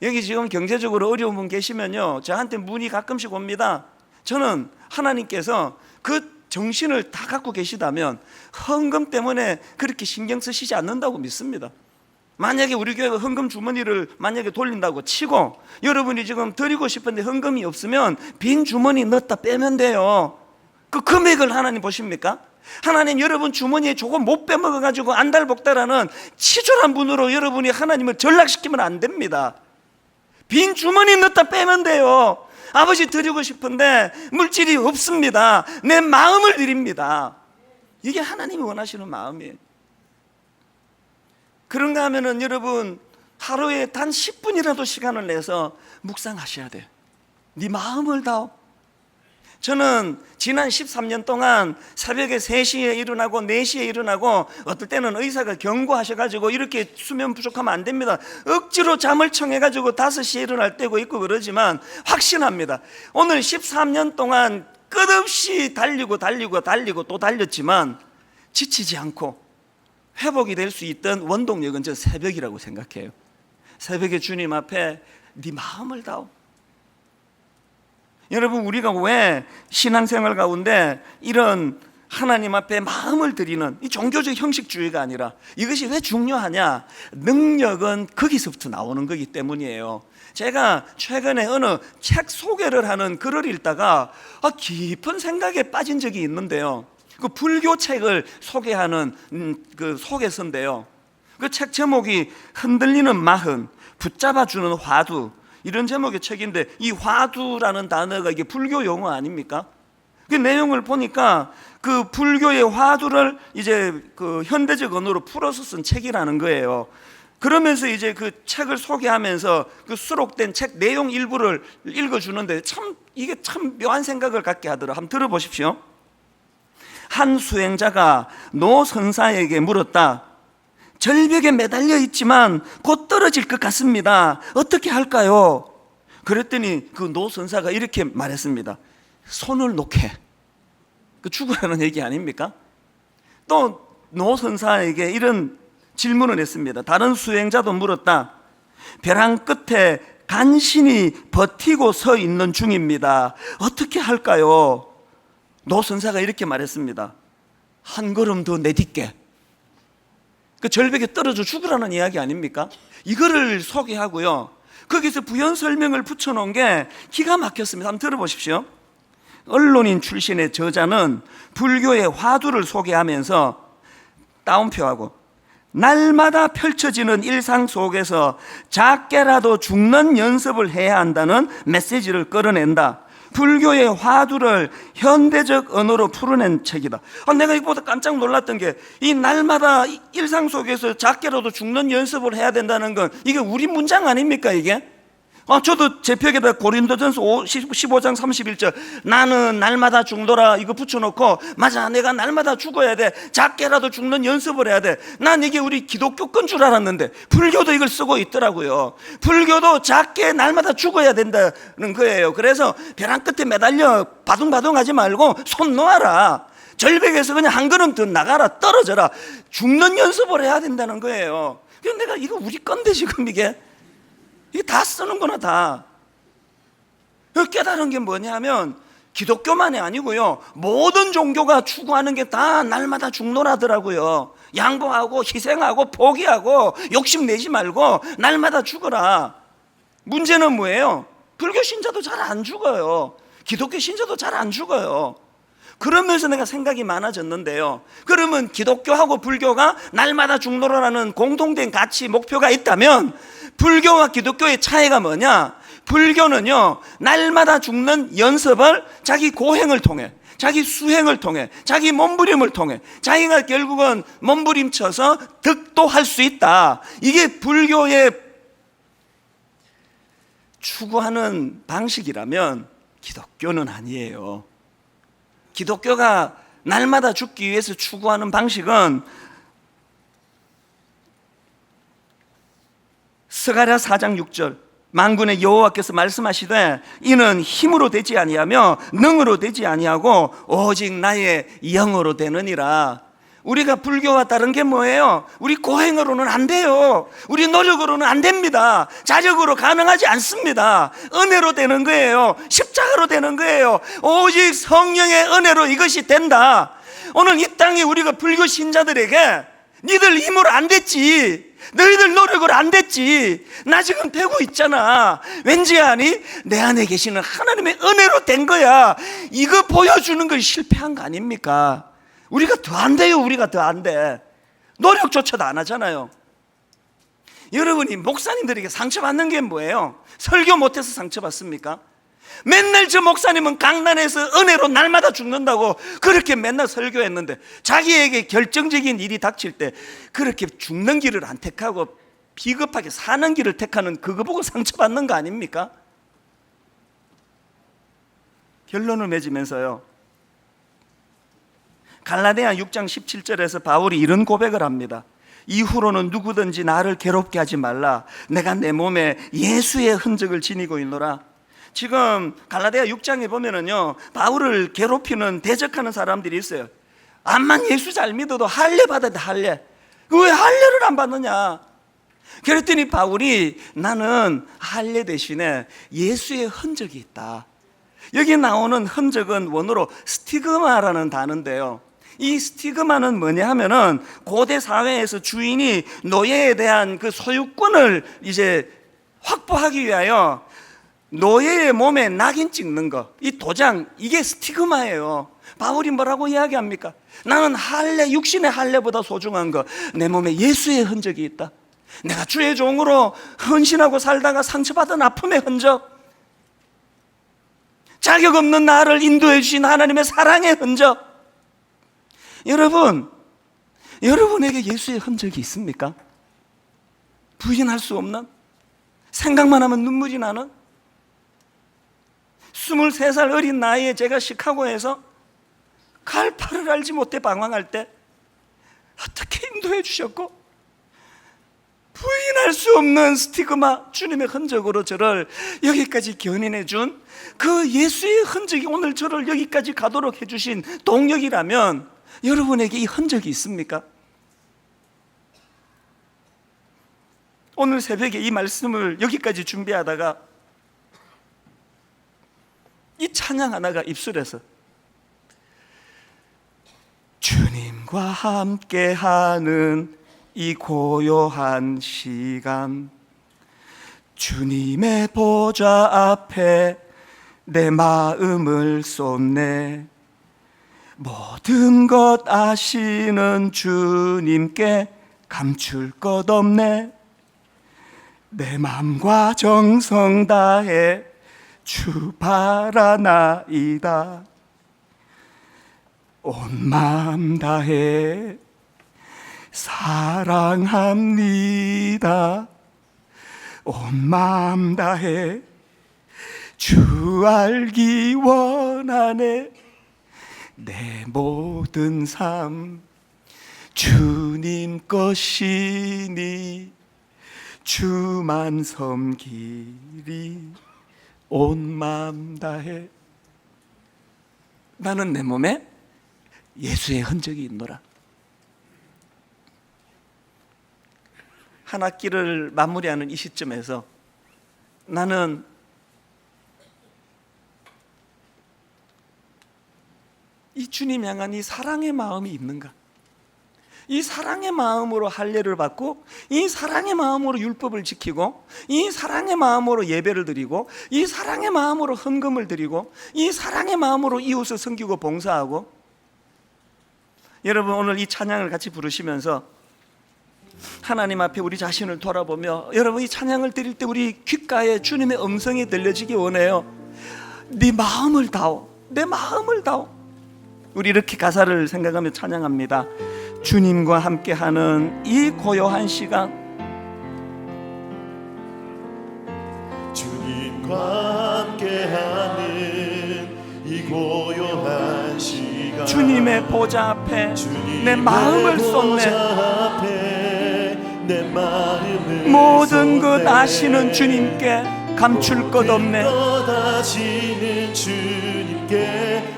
여기 지금 경제적으로 어려운 분 계시면요, 저한테 문의 가끔씩 옵니다. 저는 하나님께서 그 정신을 다 갖고 계시다면 헌금 때문에 그렇게 신경 쓰시지 않는다고 믿습니다. 만약에 우리 교회가 헌금 주머니를 만약에 돌린다고 치고 여러분이 지금 드리고 싶은데 헌금이 없으면 빈 주머니 넣었다 빼면 돼요. 그 금액을 하나님 보십니까? 하나님 여러분 주머니에 조금 못 빼먹어가지고 안달복달하는 치졸한 분으로 여러분이 하나님을 전락시키면 안 됩니다. 빈 주머니 넣었다 빼면 돼요. 아버지 드리고 싶은데 물질이 없습니다. 내 마음을 드립니다. 이게 하나님이 원하시는 마음이에요. 그런가 하면은 여러분 하루에 단 10분이라도 시간을 내서 묵상하셔야 돼요. 네 마음을 다오. 저는 지난 13년 동안 새벽에 3시에 일어나고 4시에 일어나고 어떨 때는 의사가 경고하셔가지고 이렇게 수면 부족하면 안 됩니다. 억지로 잠을 청해가지고 5시에 일어날 때고 있고 그러지만 확신합니다. 오늘 13년 동안 끝없이 달리고 또 달렸지만 지치지 않고 회복이 될 수 있던 원동력은 저 새벽이라고 생각해요. 새벽에 주님 앞에 네 마음을 다오. 여러분 우리가 왜 신앙생활 가운데 이런 하나님 앞에 마음을 드리는 이 종교적 형식주의가 아니라 이것이 왜 중요하냐? 능력은 거기서부터 나오는 거기 때문이에요. 제가 최근에 어느 책 소개를 하는 글을 읽다가 깊은 생각에 빠진 적이 있는데요. 그 불교 책을 소개하는 그 소개서인데요. 그 책 제목이 흔들리는 마흔, 붙잡아주는 화두, 이런 제목의 책인데 이 화두라는 단어가 이게 불교 용어 아닙니까? 그 내용을 보니까 그 불교의 화두를 이제 그 현대적 언어로 풀어서 쓴 책이라는 거예요. 그러면서 이제 그 책을 소개하면서 그 수록된 책 내용 일부를 읽어주는데 참 이게 참 묘한 생각을 갖게 하더라. 한번 들어보십시오. 한 수행자가 노 선사에게 물었다. 절벽에 매달려 있지만 곧 떨어질 것 같습니다. 어떻게 할까요? 그랬더니 그 노 선사가 이렇게 말했습니다. 손을 놓게. 그 죽으라는 얘기 아닙니까? 또 노 선사에게 이런 질문을 했습니다. 다른 수행자도 물었다. 벼랑 끝에 간신히 버티고 서 있는 중입니다. 어떻게 할까요? 노 선사가 이렇게 말했습니다. 한 걸음 더 내딛게. 그 절벽에 떨어져 죽으라는 이야기 아닙니까? 이거를 소개하고요. 거기서 부연 설명을 붙여놓은 게 기가 막혔습니다. 한번 들어보십시오. 언론인 출신의 저자는 불교의 화두를 소개하면서 따옴표하고 날마다 펼쳐지는 일상 속에서 작게라도 죽는 연습을 해야 한다는 메시지를 끌어낸다. 불교의 화두를 현대적 언어로 풀어낸 책이다. 내가 이거보다 깜짝 놀랐던 게 이 날마다 일상 속에서 작게라도 죽는 연습을 해야 된다는 건 이게 우리 문장 아닙니까 이게? 저도 제 벽에다 고린도전서 15장 31절 나는 날마다 죽노라 이거 붙여놓고 맞아 내가 날마다 죽어야 돼. 작게라도 죽는 연습을 해야 돼. 난 이게 우리 기독교 건 줄 알았는데 불교도 이걸 쓰고 있더라고요. 불교도 작게 날마다 죽어야 된다는 거예요. 그래서 벼랑 끝에 매달려 바둥바둥 하지 말고 손 놓아라. 절벽에서 그냥 한 걸음 더 나가라. 떨어져라. 죽는 연습을 해야 된다는 거예요. 그래서 내가 이거 우리 건데 지금 이게 다 쓰는구나 다. 깨달은 게 뭐냐면 기독교만이 아니고요 모든 종교가 추구하는 게 다 날마다 죽노라더라고요. 양보하고 희생하고 포기하고 욕심내지 말고 날마다 죽어라. 문제는 뭐예요? 불교 신자도 잘 안 죽어요. 기독교 신자도 잘 안 죽어요. 그러면서 내가 생각이 많아졌는데요. 그러면 기독교하고 불교가 날마다 죽노라라는 공통된 가치 목표가 있다면 불교와 기독교의 차이가 뭐냐? 불교는요 날마다 죽는 연습을 자기 고행을 통해 자기 수행을 통해 자기 몸부림을 통해 자기가 결국은 몸부림쳐서 득도할 수 있다. 이게 불교의 추구하는 방식이라면 기독교는 아니에요. 기독교가 날마다 죽기 위해서 추구하는 방식은 스가랴 4장 6절 만군의 여호와께서 말씀하시되 이는 힘으로 되지 아니하며 능으로 되지 아니하고 오직 나의 영으로 되느니라. 우리가 불교와 다른 게 뭐예요? 우리 고행으로는 안 돼요. 우리 노력으로는 안 됩니다. 자력으로 가능하지 않습니다. 은혜로 되는 거예요. 십자가로 되는 거예요. 오직 성령의 은혜로 이것이 된다. 오늘 이 땅에 우리가 불교 신자들에게 니들 힘으로 안 됐지, 너희들 노력을 안 됐지. 나 지금 되고 있잖아. 왠지 아니? 내 안에 계시는 하나님의 은혜로 된 거야. 이거 보여주는 걸 실패한 거 아닙니까? 우리가 더 안 돼요. 우리가 더 안 돼. 노력조차도 안 하잖아요. 여러분이 목사님들에게 상처받는 게 뭐예요? 설교 못해서 상처받습니까? 맨날 저 목사님은 강단에서 은혜로 날마다 죽는다고 그렇게 맨날 설교했는데 자기에게 결정적인 일이 닥칠 때 그렇게 죽는 길을 안 택하고 비겁하게 사는 길을 택하는 그거 보고 상처받는 거 아닙니까? 결론을 맺으면서요, 갈라디아 6장 17절에서 바울이 이런 고백을 합니다. 이후로는 누구든지 나를 괴롭게 하지 말라. 내가 내 몸에 예수의 흔적을 지니고 있노라. 지금 갈라디아 6장에 보면은요, 바울을 괴롭히는 대적하는 사람들이 있어요. 암만 예수 잘 믿어도 할례 받아야 돼. 할례. 왜 할례를 안 받느냐? 그랬더니 바울이 나는 할례 대신에 예수의 흔적이 있다. 여기 나오는 흔적은 원어로 스티그마라는 단어인데요, 이 스티그마는 뭐냐 하면은 고대 사회에서 주인이 노예에 대한 그 소유권을 이제 확보하기 위하여 노예의 몸에 낙인 찍는 거, 이 도장, 이게 스티그마예요. 바울이 뭐라고 이야기합니까? 나는 할례, 육신의 할례보다 소중한 거, 내 몸에 예수의 흔적이 있다. 내가 주의 종으로 헌신하고 살다가 상처받은 아픔의 흔적, 자격 없는 나를 인도해 주신 하나님의 사랑의 흔적. 여러분, 여러분에게 예수의 흔적이 있습니까? 부인할 수 없는, 생각만 하면 눈물이 나는, 23살 어린 나이에 제가 시카고에서 갈파를 알지 못해 방황할 때 어떻게 인도해 주셨고, 부인할 수 없는 스티그마, 주님의 흔적으로 저를 여기까지 견인해 준 그 예수의 흔적이 오늘 저를 여기까지 가도록 해주신 동력이라면 여러분에게 이 흔적이 있습니까? 오늘 새벽에 이 말씀을 여기까지 준비하다가 이 찬양 하나가 입술에서, 주님과 함께하는 이 고요한 시간, 주님의 보좌 앞에 내 마음을 쏟네. 모든 것 아시는 주님께 감출 것 없네. 내 마음과 정성 다해 주 바라나이다. 온 마음 다해 사랑합니다. 온 마음 다해 주 알기 원하네. 내 모든 삶 주님 것이니 주만 섬기리. 온 마음 다해. 나는 내 몸에 예수의 흔적이 있노라. 한 학기를 마무리하는 이 시점에서 나는 이 주님 향한 이 사랑의 마음이 있는가? 이 사랑의 마음으로 할례를 받고, 이 사랑의 마음으로 율법을 지키고, 이 사랑의 마음으로 예배를 드리고, 이 사랑의 마음으로 헌금을 드리고, 이 사랑의 마음으로 이웃을 섬기고 봉사하고. 여러분, 오늘 이 찬양을 같이 부르시면서 하나님 앞에 우리 자신을 돌아보며, 여러분 이 찬양을 드릴 때 우리 귓가에 주님의 음성이 들려지기 원해요. 네 마음을 다오, 내 마음을 다오. 우리 이렇게 가사를 생각하며 찬양합니다. 주님과 함께하는 이 고요한 시간, 주님과 함께하는 이 고요한 시간, 주님의 보좌 앞에 내 마음을 쏟네. 내 마음을 모든 것 아시는 주님께 감출 것 없네.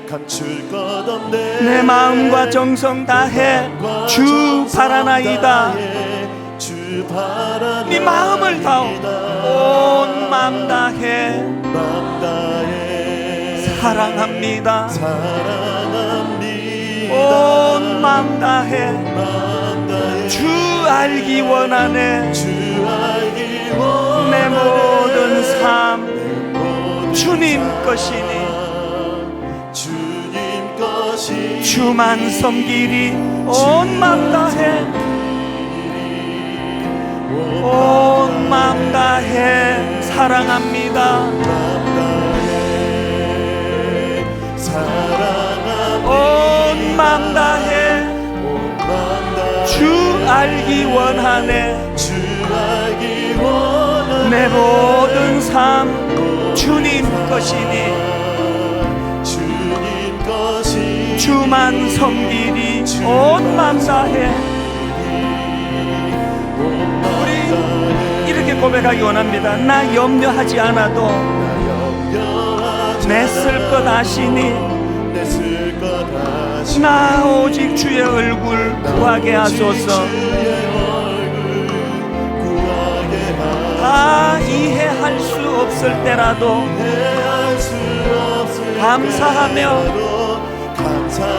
감출 것 없네. 내 마음과 정성 다해 주 바라나이다. 네 마음을 다오, 온 마음 다해 사랑합니다. 온 마음 다해 주 알기 원하네. 주 알기 내 원하네. 모든 삶 주님 것이니 주님 것이 주만 섬기리. 온 맘 다해, 온 맘 다해 사랑합니다. 온 맘 다해 주 알기 원하네. 주 알기 원하네. 내 모든 삶 주님 것이니 주님 것이 주만 섬기리. 온 맘 다해. 우리 이렇게 고백하기 원합니다. 나 염려하지 않아도 내 쓸 것 아시니 나 오직 주의 얼굴 구하게 하소서. 다 이해할 수 없을 때라도 감사하며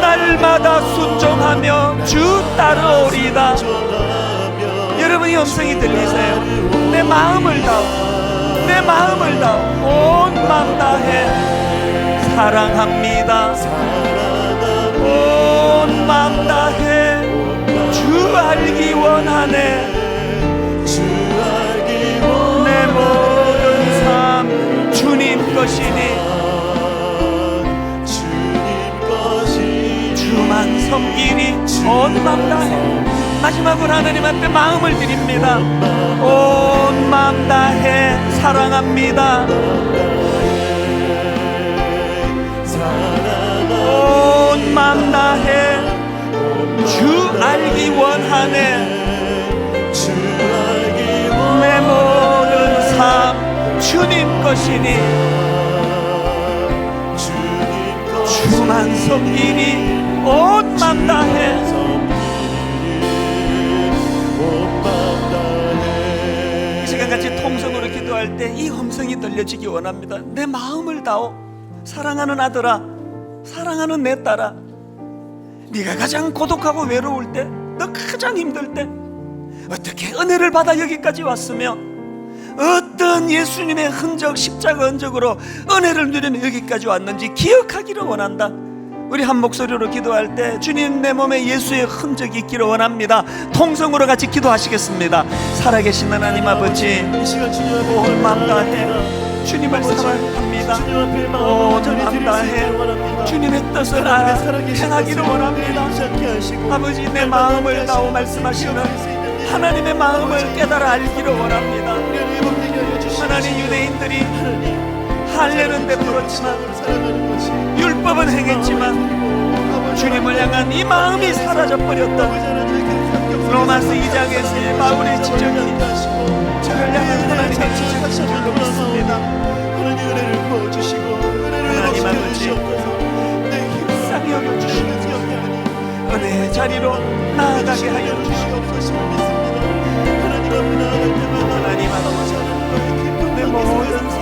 날마다 순종하며 주 따르오리다. 여러분이 음성이 들리세요? 내 마음을 다오, 내 마음을 다오, 온 마음 다해 사랑합니다. 온 마음 다해 주 알기 원하네. 내 모든 삶 주님 것이니 주만 섬기니 온 마음 다해. 마지막으로 하나님 앞에 마음을 드립니다. 온 마음 다해 사랑합니다. 온 마음 다해 주 알기 원하네. 내 모든 삶 주님 것이니 주만 섬기니 온 마음 다해. 이 시간같이 통성으로 기도할 때 이 음성이 들려지기 원합니다. 내 마음을 다오. 사랑하는 아들아, 사랑하는 내 딸아, 네가 가장 고독하고 외로울 때, 너 가장 힘들 때 어떻게 은혜를 받아 여기까지 왔으며 어떤 예수님의 흔적, 십자가 흔적으로 은혜를 누리며 여기까지 왔는지 기억하기를 원한다. 우리 한 목소리로 기도할 때 주님, 내 몸에 예수의 흔적이 있기를 원합니다. 통성으로 같이 기도하시겠습니다. 살아계신 하나님 아버지, 이 시간 주님 앞에 온 마음 다해 주님을 사랑합니다. 온 마음 다해 주님의 뜻을 알아 행하기를 원합니다. 아버지, 내 마음을 다오 말씀하시는 하나님의 마음을 깨달아 알기를 원합니다. 하나님, 유대인들이 할례는 베풀었지만 율법은 행했지만 주님을 향한 이 마음이 사라져버렸던 로마서 2장에서의 바울의 지적이 저를 향한 하나님의 지적인 줄로 믿습니다. 하나님 아버지, 쌍히 여겨주시고 은혜의 자리로 나아가게 하여 주시옵소서. 하나님 아버지, 내 모든 삶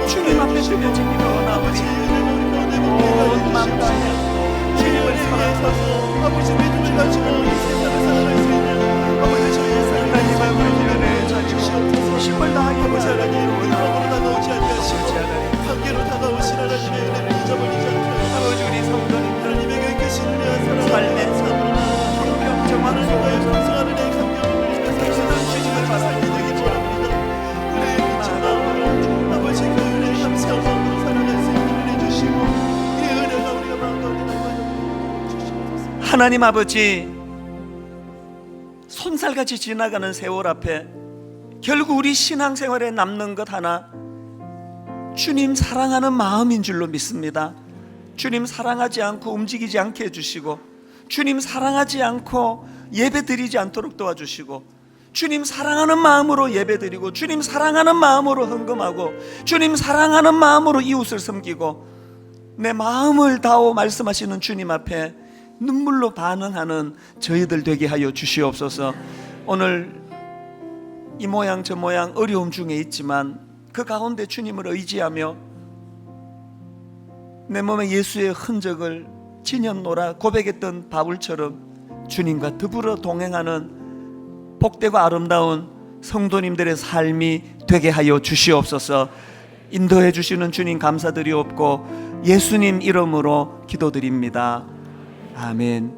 주님 앞에 드려지기를 원하오니 온 마음 다해 주님을 사랑하고 아버지 믿음을 가지고 이 세상을 살아갈 수 있는 아버지 저희의 하나님 아버지 은혜의 자리로 힘을 다하여 살아가기를 원하오니 관계로 다가오신 하나님의 은혜를 잊어버리지 않게 아버지, 우리 성도님 하나님에게 계신 은혜와 삶의 형평 정화를 속에서 성하는 의 감격을 당신은 주님을 받아 되기를 원합니다. 은혜의 빛으로 아버지, 그 은혜의 감사로 살아갈 수 있는 은혜 주시고 이 은혜가 우리가 마음 가운데 남아 주시옵소서. 하나님 아버지, 손살같이 지나가는 세월 앞에 결국 우리 신앙생활에 남는 것 하나, 주님 사랑하는 마음인 줄로 믿습니다. 주님 사랑하지 않고 움직이지 않게 해주시고, 주님 사랑하지 않고 예배 드리지 않도록 도와주시고, 주님 사랑하는 마음으로 예배 드리고, 주님 사랑하는 마음으로 헌금하고, 주님 사랑하는 마음으로 이웃을 섬기고, 내 마음을 다오 말씀하시는 주님 앞에 눈물로 반응하는 저희들 되게 하여 주시옵소서. 오늘 이 모양 저 모양 어려움 중에 있지만 그 가운데 주님을 의지하며 내 몸에 예수의 흔적을 지녔노라 고백했던 바울처럼 주님과 더불어 동행하는 복되고 아름다운 성도님들의 삶이 되게 하여 주시옵소서. 인도해 주시는 주님 감사드리옵고 예수님 이름으로 기도드립니다. 아멘.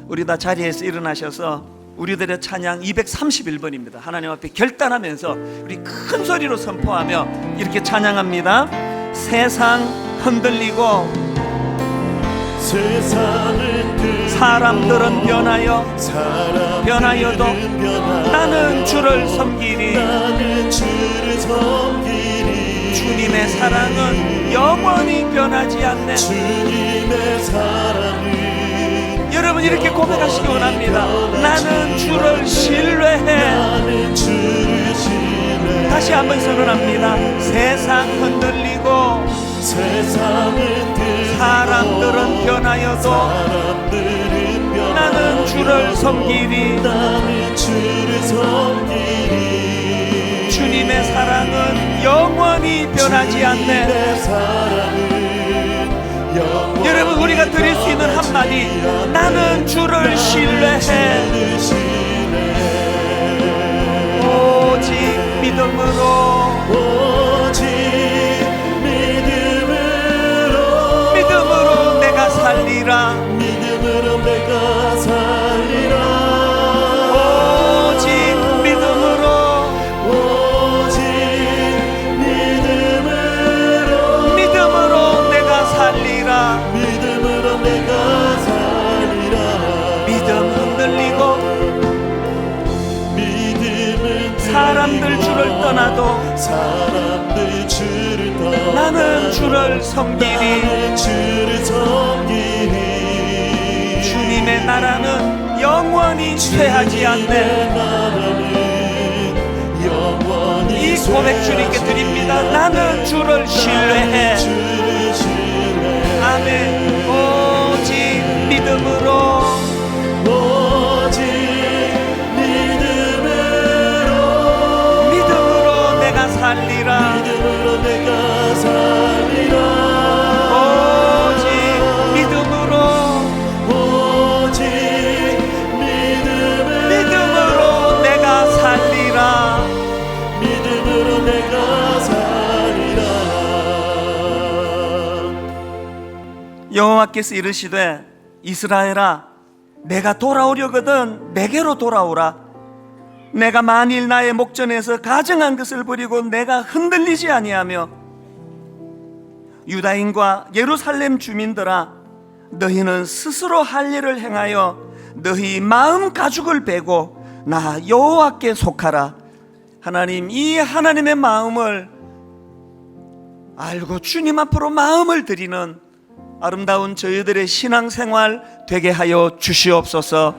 우리 다 자리에서 일어나셔서 우리들의 찬양 231번입니다. 하나님 앞에 결단하면서 우리 큰 소리로 선포하며 이렇게 찬양합니다. 세상 흔들리고 세상은 사람들은 변하여도 나는 주를 섬기리. 주님의 사랑은 영원히 변하지 않네. 주님의 사랑은 여러분 이렇게 고백하시기 원합니다. 나는 주를 신뢰해. 다시 한번 선언합니다. 세상 흔들리고 사람들은 변하여도 나는 주를 섬기리. 주님의 사랑은 영원히 변하지 않네. 여러분 우리가 드릴 수 있는 한마디, 나는 주를 신뢰해. 오직 믿음으로 내가 살리라. 오직 믿음으로 내가 살리라. 믿음 흔들리고 사람들 주를 떠나도 나는 주를 섬기리. 주님의 나라는 영원히 쇠하지 않네. 이 고백 주님께 드립니다. 나는 주를 신뢰해. 아멘. 오직 믿음으로 내가 살리라. 오직 믿음으로 내가 살리라. 여호와께서 이르시되 이스라엘아, 내가 돌아오려거든 내게로 돌아오라. 내가 만일 나의 목전에서 가증한 것을 버리고 내가 흔들리지 아니하며 유다인과 예루살렘 주민들아, 너희는 스스로 할 일을 행하여 너희 마음 가죽을 베고 나 여호와께 속하라. 하나님, 이 하나님의 마음을 알고 주님 앞으로 마음을 드리는 아름다운 저희들의 신앙생활 되게 하여 주시옵소서.